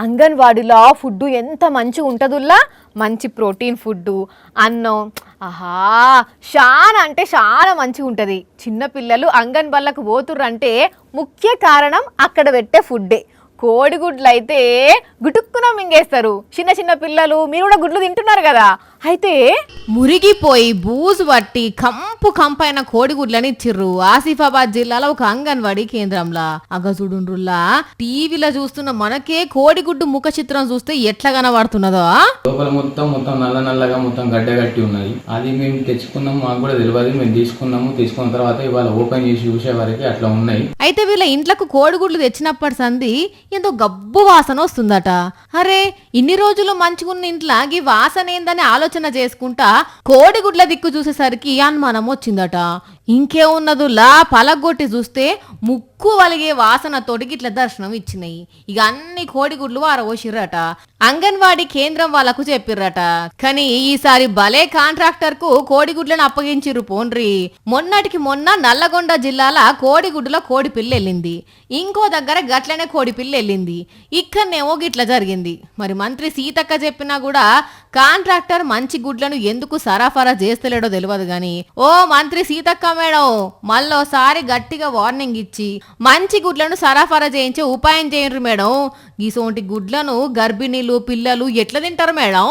అంగన్వాడీలో food ఎంత మంచిగా ఉంటుందిలా, మంచి ప్రోటీన్ ఫుడ్, అన్నం, ఆహా చాలా అంటే చాలా మంచిగా ఉంటుంది. చిన్నపిల్లలు అంగన్వాళ్ళకు పోతుర్రంటే ముఖ్య కారణం అక్కడ పెట్టే ఫుడ్డే. కోడిగుడ్లు అయితే గుటుక్కున మింగేస్తారు చిన్న చిన్న పిల్లలు. మీరు కూడా గుడ్లు తింటున్నారు కదా. అయితే మురిగిపోయి బూజు పట్టి కంపైన కోడిగుడ్లని ఇచ్చిర్రు ఆసిఫాబాద్ జిల్లాలో ఒక అంగన్వాడీ కేంద్రంలా. అగజుడుండ్రుల్లా టీవీలో చూస్తున్న మనకే కోడిగుడ్డు ముఖ చిత్రం చూస్తే ఎట్లా కనబడుతున్నదో. లోపల మొత్తం నల్లగా మొత్తం గడ్డ కట్టి ఉన్నది. అది మేము తెచ్చుకున్నాము, మాకు కూడా తెలియదు. మేము తీసుకున్న తర్వాత ఇవాళ ఓపెన్ చేసి చూసే వరకు అట్లా ఉన్నాయి. అయితే వీళ్ళ ఇంట్లకు కోడిగుడ్లు తెచ్చినప్పటి సంది ఎంతో గబ్బు వాసన వస్తుందట. అరే ఇన్ని రోజులు మంచిగున్న ఇంట్లో ఈ వాసన ఏందని ఆలోచన చేసుకుంటా కోడిగుడ్ల దిక్కు చూసేసరికి అనుమానం వచ్చిందట. ఇంకేమున్నదులా పలగొట్టి చూస్తే ముక్కు వలిగే వాసనతోటి ఇట్లా దర్శనం ఇచ్చినాయి. ఇక అన్ని కోడిగుడ్లు వారవోసిర్రట. అంగన్వాడీ కేంద్రం వాళ్ళకు చెప్పిర్రట. కానీ ఈసారి భలే కాంట్రాక్టర్ కు కోడిగుడ్లను అప్పగించిర్రు పోండ్రి. మొన్నటికి మొన్న నల్లగొండ జిల్లాల కోడిగుడ్డులో కోడి పిల్ల వెళ్ళింది, ఇంకో దగ్గర గట్లనే కోడి పిల్ల వెళ్ళింది. ఇక్కడనేమో గిట్ల జరిగింది. మరి మంత్రి సీతక్క చెప్పినా కూడా కాంట్రాక్టర్ మంచి గుడ్లను ఎందుకు సరఫరా చేస్తలేడో తెలియదు గాని, ఓ మంత్రి సీతక్క మేడం మళ్ళోసారి గట్టిగా వార్నింగ్ ఇచ్చి మంచి గుడ్లను సరఫరా చేయించే ఉపాయం చేయండి మేడం. గీసోంటి గుడ్లను గర్భిణీలు పిల్లలు ఎట్లా తింటారు మేడం?